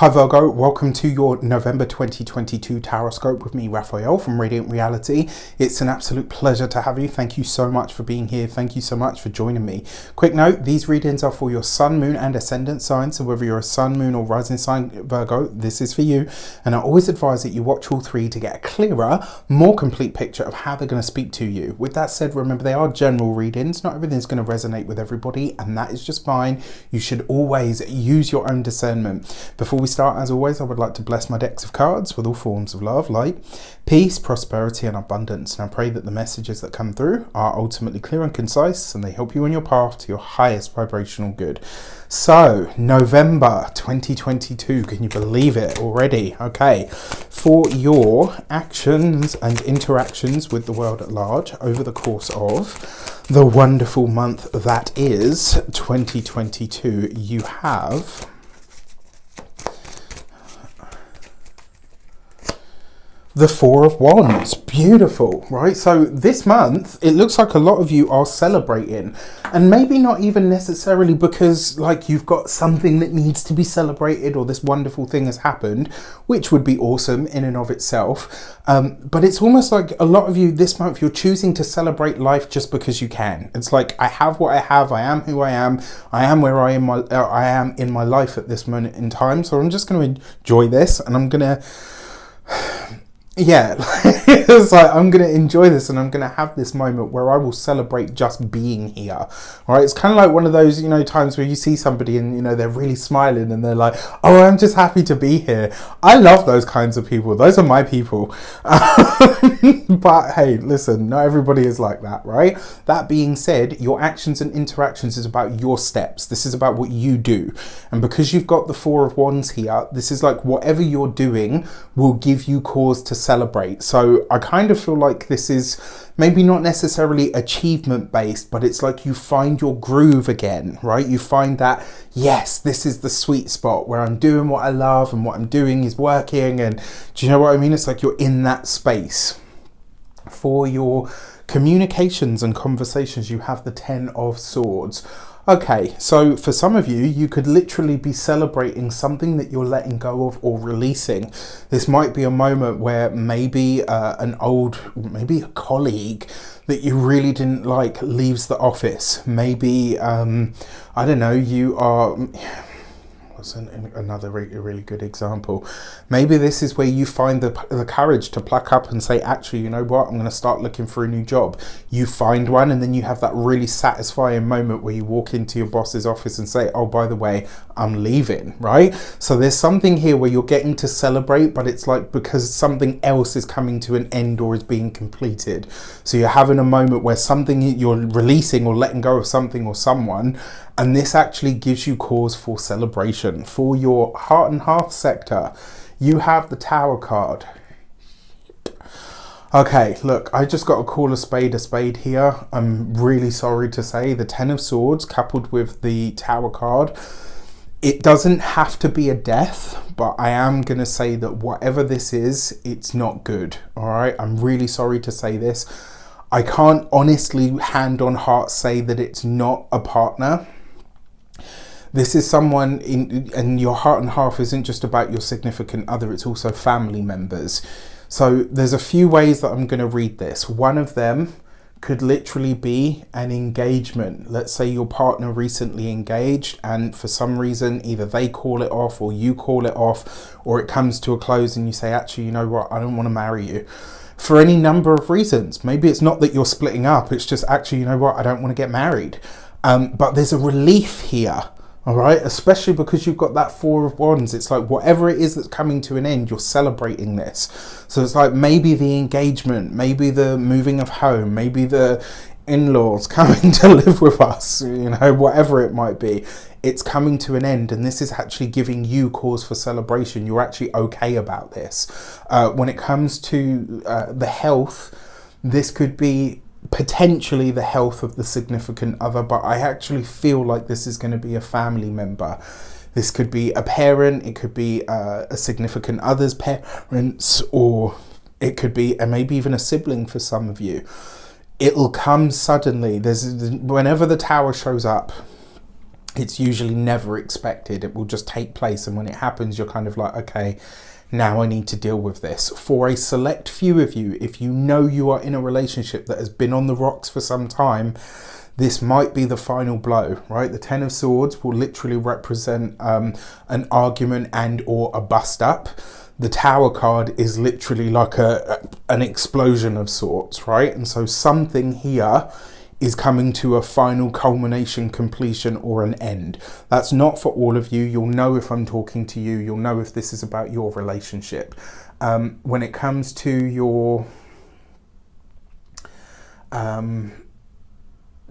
Hi Virgo, welcome to your November 2022 Taroscope with me, Raphael from Reydiant Reality. It's an absolute pleasure to have you. Thank you so much for being here. Thank you so much for joining me. Quick note, these readings are for your sun, moon and ascendant sign. So whether you're a sun, moon or rising sign Virgo, this is for you. And I always advise that you watch all three to get a clearer, more complete picture of how they're going to speak to you. With that said, remember they are general readings. Not everything's going to resonate with everybody, and that is just fine. You should always use your own discernment. Before we start, as always, I would like to bless my decks of cards with all forms of love, light, peace, prosperity and abundance. And I pray that the messages that come through are ultimately clear and concise and they help you on your path to your highest vibrational good. So, November 2022, can you believe it already? Okay, for your actions and interactions with the world at large over the course of the wonderful month that is 2022, you have the Four of Wands. Beautiful, right? So this month, it looks like a lot of you are celebrating, and maybe not even necessarily because like you've got something that needs to be celebrated or this wonderful thing has happened, which would be awesome in and of itself. But it's almost like a lot of you this month, you're choosing to celebrate life just because you can. It's like, I have what I have, I am who I am where I am in my life at this moment in time. So I'm just going to enjoy this, and I'm going to it's like I'm gonna enjoy this, and I'm gonna have this moment where I will celebrate just being here. All right, it's kind of like one of those, times where you see somebody and they're really smiling and they're like, oh, I'm just happy to be here. I love those kinds of people. Those are my people. But hey, listen, not everybody is like that, right? That being said, your actions and interactions is about your steps. This is about what you do, and because you've got the Four of Wands here, this is like whatever you're doing will give you cause to celebrate. So I kind of feel like this is maybe not necessarily achievement based, but it's like you find your groove again, right? You find that, yes, this is the sweet spot where I'm doing what I love and what I'm doing is working. And do you know what I mean? It's like you're in that space. For your communications and conversations, you have the Ten of Swords. Okay, so for some of you, you could literally be celebrating something that you're letting go of or releasing. This might be a moment where maybe maybe a colleague that you really didn't like leaves the office. Maybe, I don't know, you are... What's another really good example? Maybe this is where you find the courage to pluck up and say, actually, you know what, I'm going to start looking for a new job. You find one, and then you have that really satisfying moment where you walk into your boss's office and say, oh, by the way, I'm leaving, right? So there's something here where you're getting to celebrate, but it's like because something else is coming to an end or is being completed. So you're having a moment where something you're releasing or letting go of something or someone, and this actually gives you cause for celebration. For your heart and hearth sector, you have the Tower card. Okay, look, I just got to call a spade here. I'm really sorry to say the Ten of Swords coupled with the Tower card, it doesn't have to be a death, but I am going to say that whatever this is, it's not good. All right, I'm really sorry to say this. I can't honestly, hand on heart, say that it's not a partner. This is someone and your heart and hearth isn't just about your significant other, it's also family members. So there's a few ways that I'm going to read this. One of them could literally be an engagement. Let's say your partner recently engaged, and for some reason either they call it off or you call it off, or it comes to a close and you say, actually, you know what, I don't want to marry you. For any number of reasons. Maybe it's not that you're splitting up, it's just, actually, you know what, I don't want to get married. But there's a relief here. All right, especially because you've got that Four of Wands. It's like whatever it is that's coming to an end, you're celebrating this. So it's like maybe the engagement, maybe the moving of home, maybe the in-laws coming to live with us, whatever it might be. It's coming to an end, and this is actually giving you cause for celebration. You're actually okay about this. When it comes to the health, this could be potentially the health of the significant other, but I actually feel like this is going to be a family member. This could be a parent, it could be a significant other's parents, or it could be maybe even a sibling for some of you. It'll come suddenly. Whenever the Tower shows up, It's usually never expected. It will just take place, and when it happens, you're kind of like, okay, now I need to deal with this. For a select few of you, if you know you are in a relationship that has been on the rocks for some time, this might be the final blow, right? The Ten of Swords will literally represent an argument and or a bust up. The Tower card is literally like an explosion of sorts, right? And so something here is coming to a final culmination, completion, or an end. That's not for all of you. You'll know if I'm talking to you. You'll know if this is about your relationship. When it comes to your...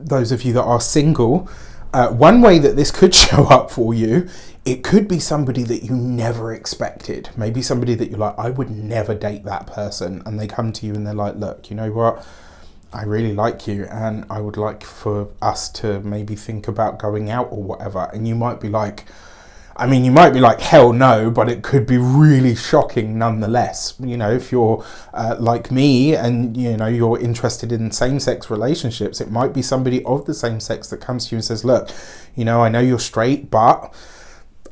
those of you that are single, one way that this could show up for you, it could be somebody that you never expected. Maybe somebody that you're like, I would never date that person. And they come to you and they're like, look, you know what? I really like you and I would like for us to maybe think about going out or whatever. And you might be like, hell no, but it could be really shocking nonetheless. You know, if you're like me and, you know, you're interested in same-sex relationships, it might be somebody of the same sex that comes to you and says, look, you know, I know you're straight, but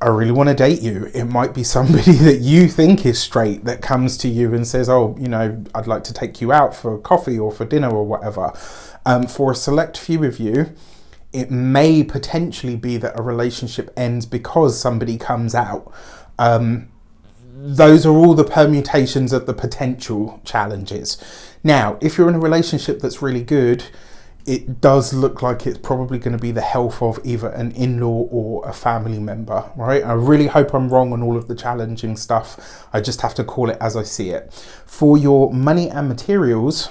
I really want to date you. It might be somebody that you think is straight that comes to you and says, oh, you know, I'd like to take you out for coffee or for dinner or whatever. For a select few of you, it may potentially be that a relationship ends because somebody comes out. Those are all the permutations of the potential challenges. Now, if you're in a relationship that's really good, it does look like it's probably going to be the health of either an in-law or a family member, right? I really hope I'm wrong on all of the challenging stuff. I just have to call it as I see it. For your money and materials,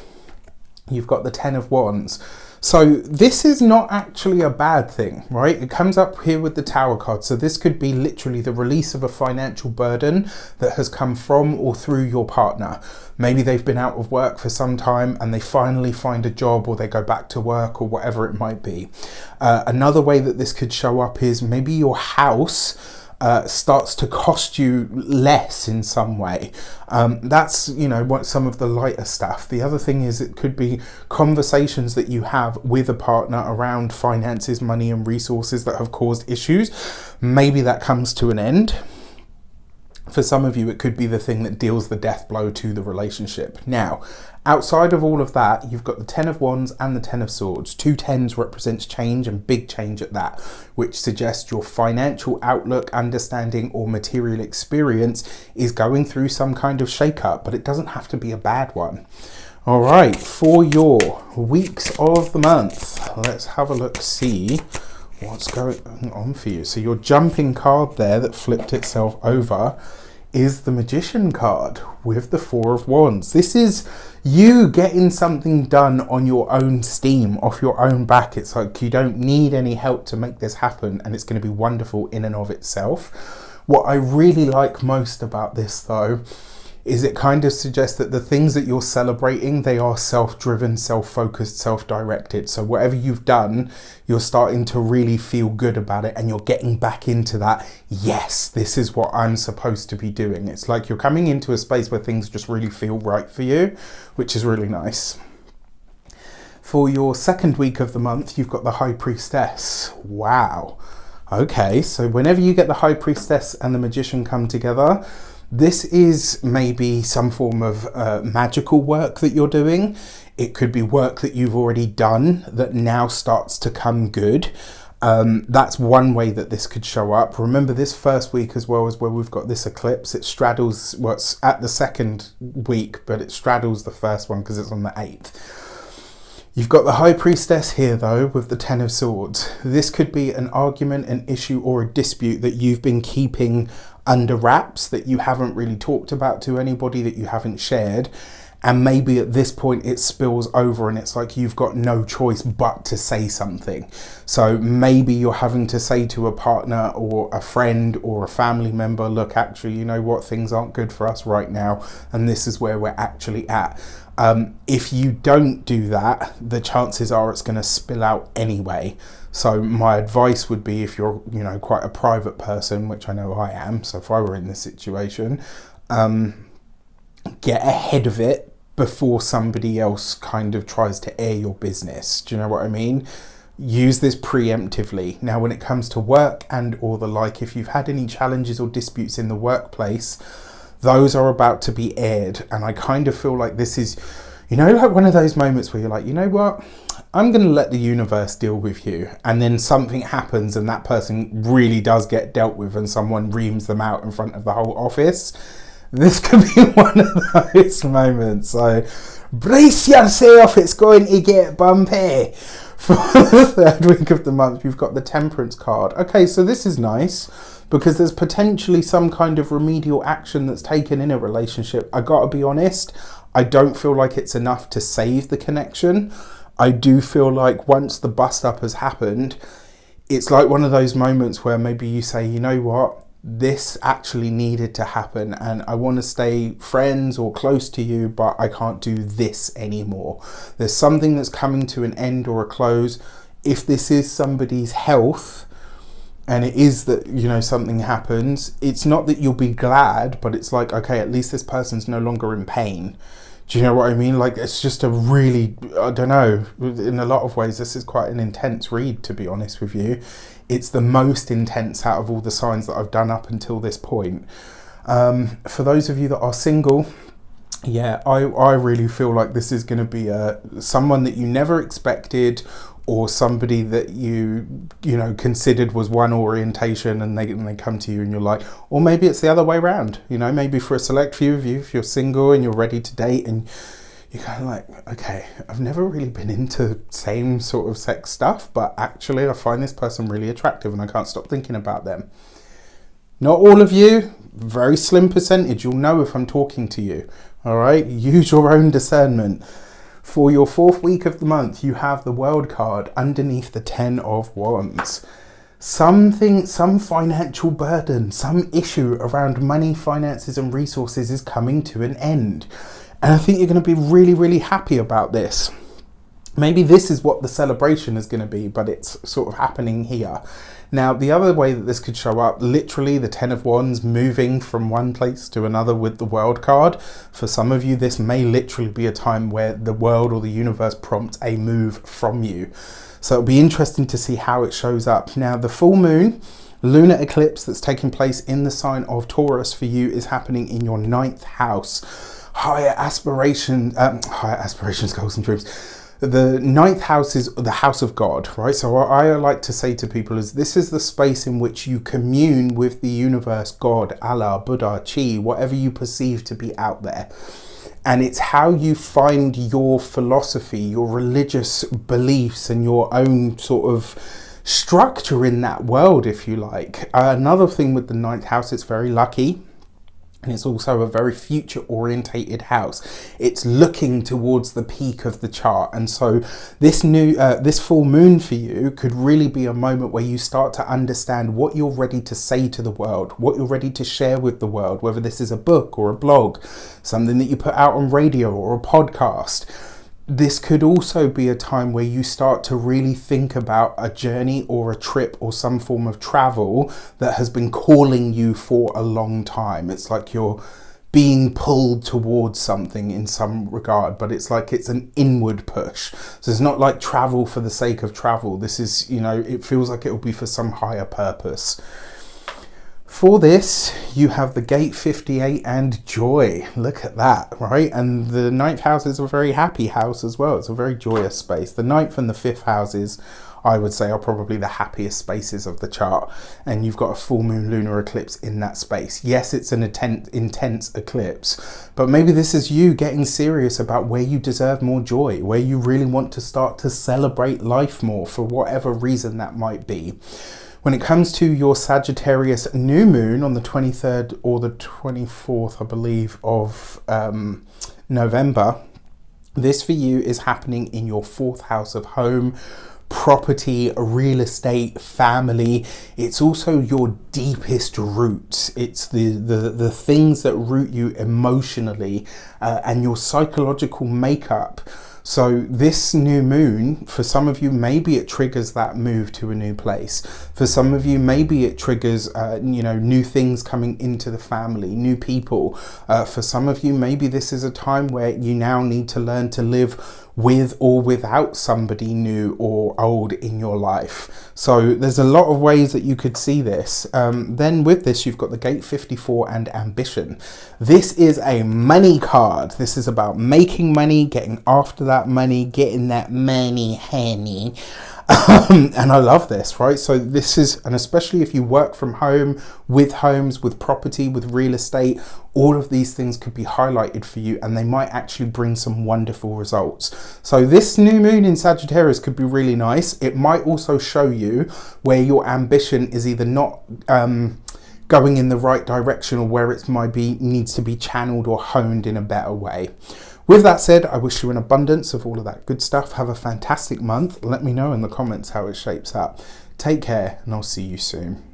you've got the Ten of Wands. So this is not actually a bad thing, right? It comes up here with the Tower card. So this could be literally the release of a financial burden that has come from or through your partner. Maybe they've been out of work for some time and they finally find a job or they go back to work or whatever it might be. Another way that this could show up is maybe your house starts to cost you less in some way. That's, you know, what some of the lighter stuff. The other thing is it could be conversations that you have with a partner around finances, money and resources that have caused issues. Maybe that comes to an end. For some of you, it could be the thing that deals the death blow to the relationship. Now, outside of all of that, you've got the Ten of Wands and the Ten of Swords. 2 tens represents change, and big change at that, which suggests your financial outlook, understanding, or material experience is going through some kind of shake-up, but it doesn't have to be a bad one. All right, for your weeks of the month, let's have a look, see what's going on for you. So your jumping card there that flipped itself over is the Magician card with the Four of Wands. This is you getting something done on your own steam, off your own back. It's like you don't need any help to make this happen, and it's going to be wonderful in and of itself. What I really like most about this though is it kind of suggests that the things that you're celebrating, they are self-driven, self-focused, self-directed. So whatever you've done, you're starting to really feel good about it and you're getting back into that, yes, this is what I'm supposed to be doing. It's like you're coming into a space where things just really feel right for you, which is really nice. For your second week of the month, you've got the High Priestess. Wow. Okay, so whenever you get the High Priestess and the Magician come together, this is maybe some form of magical work that you're doing. It could be work that you've already done that now starts to come good. That's one way that this could show up. Remember, this first week as well is where we've got this eclipse. It straddles what's at the second week, but it straddles the first one because it's on the 8th. You've got the High Priestess here though with the Ten of Swords. This could be an argument, an issue or a dispute that you've been keeping under wraps, that you haven't really talked about to anybody, that you haven't shared. And maybe at this point it spills over and it's like you've got no choice but to say something. So maybe you're having to say to a partner or a friend or a family member, look, actually, you know what, things aren't good for us right now. And this is where we're actually at. If you don't do that, the chances are it's going to spill out anyway. So my advice would be, if you're, you know, quite a private person, which I know I am, so if I were in this situation, get ahead of it before somebody else kind of tries to air your business. Do you know what I mean? use this preemptively. Now, when it comes to work and or the like, if you've had any challenges or disputes in the workplace, those are about to be aired. And I kind of feel like this is, like one of those moments where you're like, you know what? I'm going to let the universe deal with you. And then something happens and that person really does get dealt with and someone reams them out in front of the whole office. This could be one of those moments. So brace yourself, it's going to get bumpy. For the third week of the month, you've got the Temperance card. Okay, so this is nice because there's potentially some kind of remedial action that's taken in a relationship. I gotta be honest, I don't feel like it's enough to save the connection. I do feel like once the bust up has happened, it's like one of those moments where maybe you say, you know what, this actually needed to happen and I want to stay friends or close to you, but I can't do this anymore. There's something that's coming to an end or a close. If this is somebody's health and it is that, something happens, it's not that you'll be glad, but it's like, okay, at least this person's no longer in pain. Do you know what I mean? Like, it's just a really, I don't know, in a lot of ways, this is quite an intense read, to be honest with you. It's the most intense out of all the signs that I've done up until this point. For those of you that are single, yeah, I really feel like this is going to be someone that you never expected, or somebody that you considered was one orientation and they come to you and you're like, or maybe it's the other way around, maybe for a select few of you, if you're single and you're ready to date and you're kind of like, okay, I've never really been into same sort of sex stuff, but actually I find this person really attractive and I can't stop thinking about them. Not all of you, very slim percentage, you'll know if I'm talking to you, all right? Use your own discernment. For your fourth week of the month, you have the World card underneath the 10 of Wands. Some financial burden, some issue around money, finances and resources is coming to an end. And I think you're going to be really, really happy about this. Maybe this is what the celebration is going to be, but it's sort of happening here. Now, the other way that this could show up, literally the 10 of Wands moving from one place to another with the World card. For some of you, this may literally be a time where the world or the universe prompts a move from you. So it'll be interesting to see how it shows up. Now, the full moon, lunar eclipse that's taking place in the sign of Taurus for you is happening in your 9th house. Higher aspirations, goals and dreams. The 9th house is the house of God, right? So what I like to say to people is this is the space in which you commune with the universe, God, Allah, Buddha, Chi, whatever you perceive to be out there. And it's how you find your philosophy, your religious beliefs and your own sort of structure in that world, if you like. Another thing with the 9th house, it's very lucky. And it's also a very future orientated house. It's looking towards the peak of the chart. And so this full moon for you could really be a moment where you start to understand what you're ready to say to the world, what you're ready to share with the world, whether this is a book or a blog, something that you put out on radio or a podcast. This could also be a time where you start to really think about a journey or a trip or some form of travel that has been calling you for a long time. It's like you're being pulled towards something in some regard, but it's like it's an inward push. So it's not like travel for the sake of travel. This is, it feels like it will be for some higher purpose. For this, you have the gate 58 and joy. Look at that, right? And the 9th house is a very happy house as well. It's a very joyous space. The 9th and the 5th houses, I would say, are probably the happiest spaces of the chart. And you've got a full moon lunar eclipse in that space. Yes, it's an intense eclipse, but maybe this is you getting serious about where you deserve more joy, where you really want to start to celebrate life more for whatever reason that might be. When it comes to your Sagittarius new moon on the 23rd or the 24th, I believe, of November, this for you is happening in your 4th house of home, property, real estate, family. It's also your deepest roots. It's the things that root you emotionally and your psychological makeup So this new moon, for some of you, maybe it triggers that move to a new place. For some of you, maybe it triggers, new things coming into the family, new people. For some of you, maybe this is a time where you now need to learn to live with or without somebody new or old in your life. So there's a lot of ways that you could see this. Then with this, you've got the Gate 54 and Ambition. This is a money card. This is about making money, getting after that money, getting that money, honey. And I love this, right? So this is, and especially if you work from home, with homes, with property, with real estate, all of these things could be highlighted for you, and they might actually bring some wonderful results. So this new moon in Sagittarius could be really nice. It might also show you where your ambition is either not going in the right direction, or where it might be needs to be channeled or honed in a better way. With that said, I wish you an abundance of all of that good stuff. Have a fantastic month. Let me know in the comments how it shapes up. Take care, and I'll see you soon.